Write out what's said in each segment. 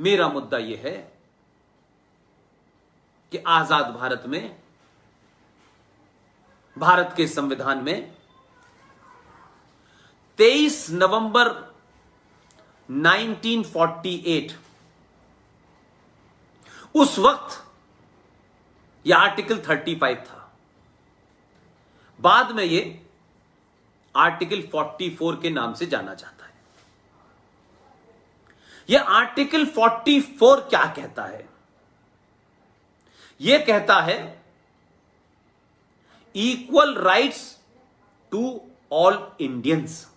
मेरा मुद्दा यह है कि आजाद भारत में, भारत के संविधान में 23 नवंबर 1948 उस वक्त यह आर्टिकल 35 था। बाद में यह आर्टिकल 44 के नाम से जाना जाता है। यह आर्टिकल 44 क्या कहता है? यह कहता है equal rights to all Indians,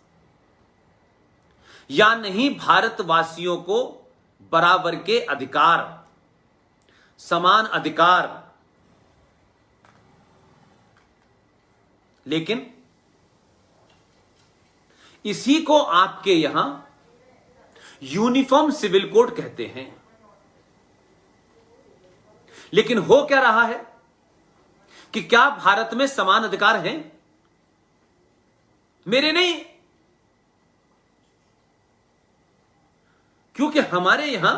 यानी भारतवासियों को बराबर के अधिकार, समान अधिकार। लेकिन इसी को आपके यहां यूनिफॉर्म सिविल कोड कहते हैं। लेकिन हो क्या रहा है कि क्या भारत में समान अधिकार हैं? मेरे नहीं, क्योंकि हमारे यहां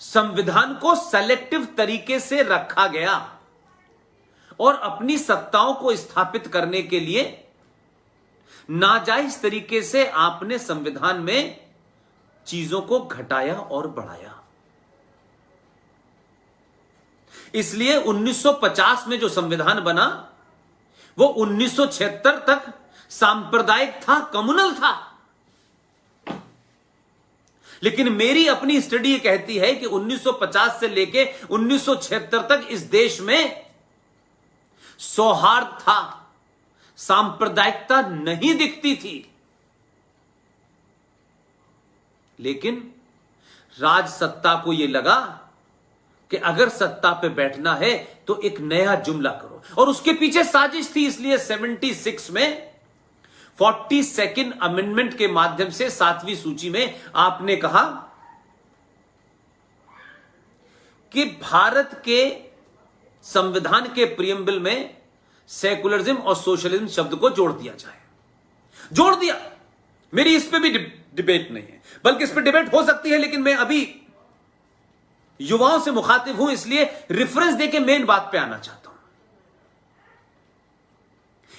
संविधान को सेलेक्टिव तरीके से रखा गया और अपनी सत्ताओं को स्थापित करने के लिए नाजायज तरीके से आपने संविधान में चीजों को घटाया और बढ़ाया। इसलिए 1950 में जो संविधान बना वो 1976 तक सांप्रदायिक था, कम्युनल था। लेकिन मेरी अपनी स्टडी कहती है कि 1950 से लेके 1976 तक इस देश में सौहार्द था, सांप्रदायिकता नहीं दिखती थी। लेकिन राज सत्ता को यह लगा कि अगर सत्ता पे बैठना है तो एक नया जुमला करो, और उसके पीछे साजिश थी। इसलिए 76 में 42nd अमेंडमेंट के माध्यम से 7वीं सूची में आपने कहा कि भारत के संविधान के प्रियम्बल में सेकुलरिज्म और सोशलिज्म शब्द को जोड़ दिया जाए। जोड़ दिया। मेरी इस पे भी डिबेट नहीं है, बल्कि इस पे डिबेट हो सकती है, लेकिन मैं अभी युवाओं से मुखातिब हूं, इसलिए रेफरेंस देके मेन बात पे आना चाहता हूं।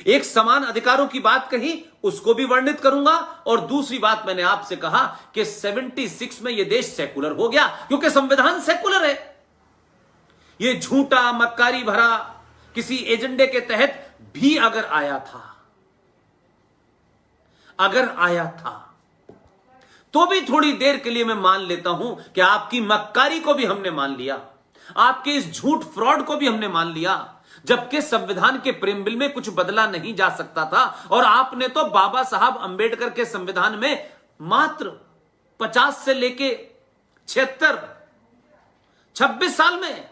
एक समान अधिकारों की बात कही, उसको भी वर्णित करूंगा, और दूसरी बात मैंने आपसे कहा कि 76 में यह देश सेकुलर हो गया क्योंकि संविधान सेकुलर है। यह झूठा मक्कारी भरा किसी एजेंडे के तहत भी अगर आया था तो भी थोड़ी देर के लिए मैं मान लेता हूं कि आपकी मक्कारी को भी हमने मान लिया, आपके इस झूठ फ्रॉड को भी हमने मान लिया, जबकि संविधान के प्रियम्बल में कुछ बदला नहीं जा सकता था। और आपने तो बाबा साहब अंबेडकर के संविधान में मात्र 50 से लेके 26 साल में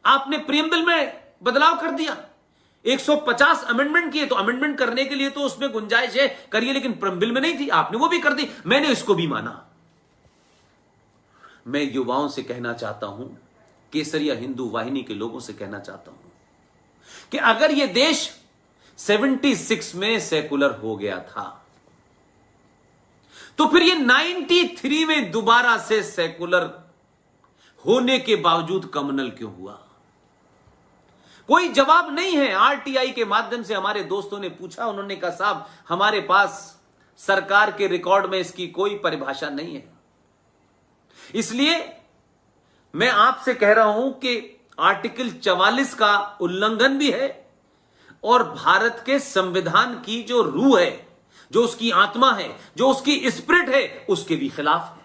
आपने प्रियम्बल में बदलाव कर दिया। 150 अमेंडमेंट किए, तो अमेंडमेंट करने के लिए तो उसमें गुंजाइश है, करिए, लेकिन प्रियम्बल में नहीं थी, आपने वो भी कर दी। मैंने इसको भी माना। मैं युवाओं से कहना चाहता हूं, केसरिया हिंदू वाहिनी के लोगों से कहना चाहता हूं कि अगर यह देश 76 में सेकुलर हो गया था तो फिर यह 93 में दोबारा से सेकुलर होने के बावजूद कम्युनल क्यों हुआ? कोई जवाब नहीं है। आरटीआई के माध्यम से हमारे दोस्तों ने पूछा, उन्होंने कहा साहब हमारे पास सरकार के रिकॉर्ड में इसकी कोई परिभाषा नहीं है। इसलिए मैं आपसे कह रहा हूं कि आर्टिकल 44 का उल्लंघन भी है और भारत के संविधान की जो रूह है, जो उसकी आत्मा है, जो उसकी स्पिरिट है, उसके भी खिलाफ है।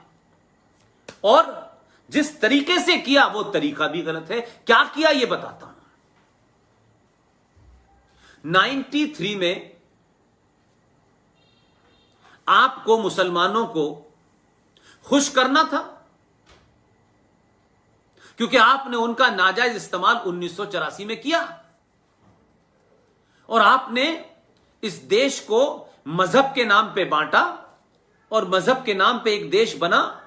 और जिस तरीके से किया वो तरीका भी गलत है। क्या किया यह बताता हूं। 93 में आपको मुसलमानों को खुश करना था क्योंकि आपने उनका नाजायज इस्तेमाल 1984 में किया और आपने इस देश को मजहब के नाम पे बांटा और मजहब के नाम पे एक देश बना।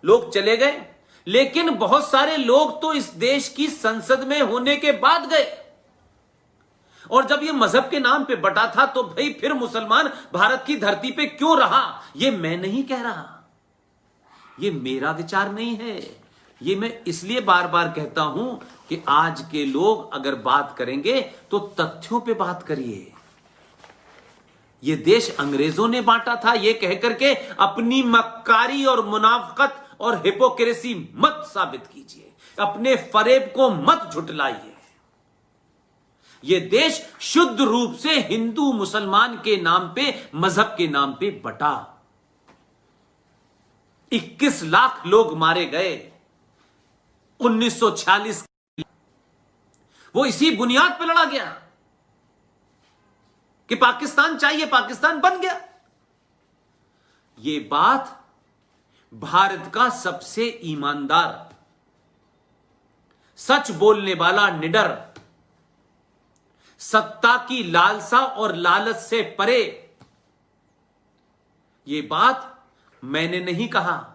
लोग चले गए, लेकिन बहुत सारे लोग तो इस देश की संसद में होने के बाद गए। और जब यह मजहब के नाम पे बटा था तो भाई फिर मुसलमान भारत की धरती पे क्यों रहा? यह मैं नहीं कह रहा, ये मेरा विचार नहीं है। ये मैं इसलिए बार बार कहता हूं कि आज के लोग अगर बात करेंगे तो तथ्यों पे बात करिए। ये देश अंग्रेजों ने बांटा था, ये कहकर के अपनी मक्कारी और मुनाफकत और हिपोक्रेसी मत साबित कीजिए, अपने फरेब को मत झुटलाइए। ये देश शुद्ध रूप से हिंदू मुसलमान के नाम पे, मजहब के नाम पे बटा। 21 लाख लोग मारे गए 1946, वो इसी बुनियाद पर लड़ा गया कि पाकिस्तान चाहिए, पाकिस्तान बन गया। ये बात भारत का सबसे ईमानदार, सच बोलने वाला, निडर, सत्ता की लालसा और लालच से परे, ये बात मैंने नहीं कहा।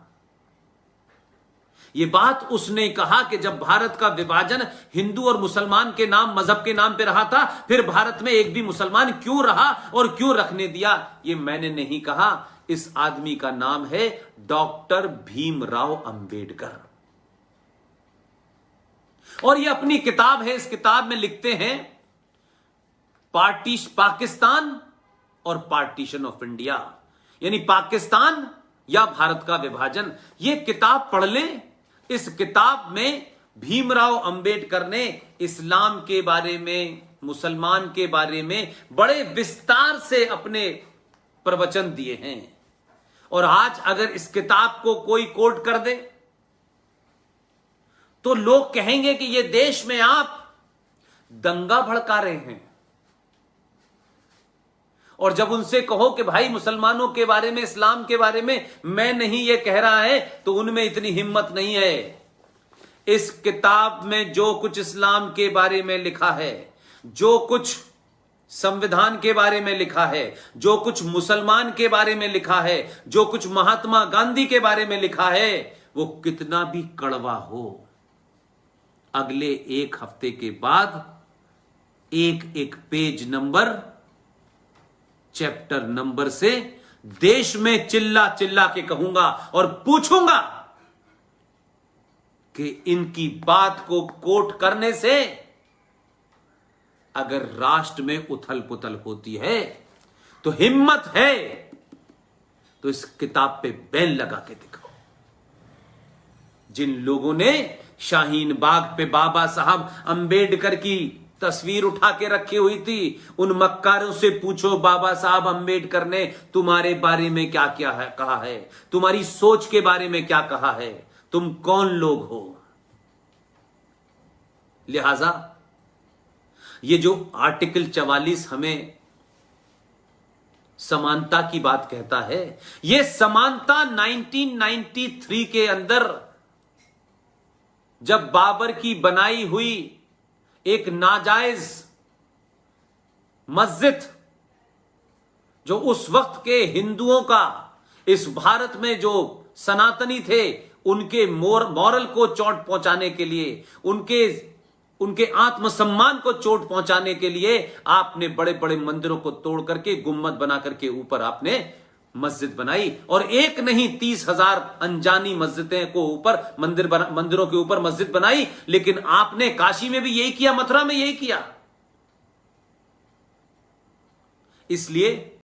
ये बात उसने कहा कि जब भारत का विभाजन हिंदू और मुसलमान के नाम, मजहब के नाम पे रहा था, फिर भारत में एक भी मुसलमान क्यों रहा और क्यों रखने दिया, ये मैंने नहीं कहा। इस आदमी का नाम है डॉक्टर भीमराव अंबेडकर, और ये अपनी किताब है, इस किताब में लिखते हैं पाकिस्तान और पार्टीशन ऑफ इंडिया, यानी पाकिस्तान या भारत का विभाजन। ये किताब पढ़ लें। इस किताब में भीमराव अंबेडकर ने इस्लाम के बारे में, मुसलमान के बारे में बड़े विस्तार से अपने प्रवचन दिए हैं। और आज अगर इस किताब को कोई कोट कर दे तो लोग कहेंगे कि ये देश में आप दंगा भड़का रहे हैं। और जब उनसे कहो कि भाई मुसलमानों के बारे में, इस्लाम के बारे में मैं नहीं ये कह रहा है, तो उनमें इतनी हिम्मत नहीं है। इस किताब में जो कुछ इस्लाम के बारे में लिखा है, जो कुछ संविधान के बारे में लिखा है, जो कुछ मुसलमान के बारे में लिखा है, जो कुछ महात्मा गांधी के बारे में लिखा है, वो कितना भी कड़वा हो, अगले एक हफ्ते के बाद एक एक पेज नंबर, चैप्टर नंबर से देश में चिल्ला चिल्ला के कहूंगा और पूछूंगा कि इनकी बात को कोट करने से अगर राष्ट्र में उथल पुथल होती है तो हिम्मत है तो इस किताब पे बैन लगा के दिखाओ। जिन लोगों ने शाहीन बाग पे बाबा साहब अंबेडकर की तस्वीर उठा के रखी हुई थी, उन मक्कारों से पूछो बाबा साहब अंबेडकर ने तुम्हारे बारे में क्या क्या है कहा है, तुम्हारी सोच के बारे में क्या कहा है, तुम कौन लोग हो। लिहाजा ये जो आर्टिकल 44 हमें समानता की बात कहता है, यह समानता 1993 के अंदर जब बाबर की बनाई हुई एक नाजायज मस्जिद, जो उस वक्त के हिंदुओं का, इस भारत में जो सनातनी थे, उनके मॉरल को चोट पहुंचाने के लिए, उनके आत्मसम्मान को चोट पहुंचाने के लिए आपने बड़े बड़े मंदिरों को तोड़ करके, गुम्मद बना करके ऊपर आपने मस्जिद बनाई। और एक नहीं 30,000 अनजानी मस्जिदें को ऊपर मंदिरों के ऊपर मस्जिद बनाई। लेकिन आपने काशी में भी यही किया, मथुरा में यही किया। इसलिए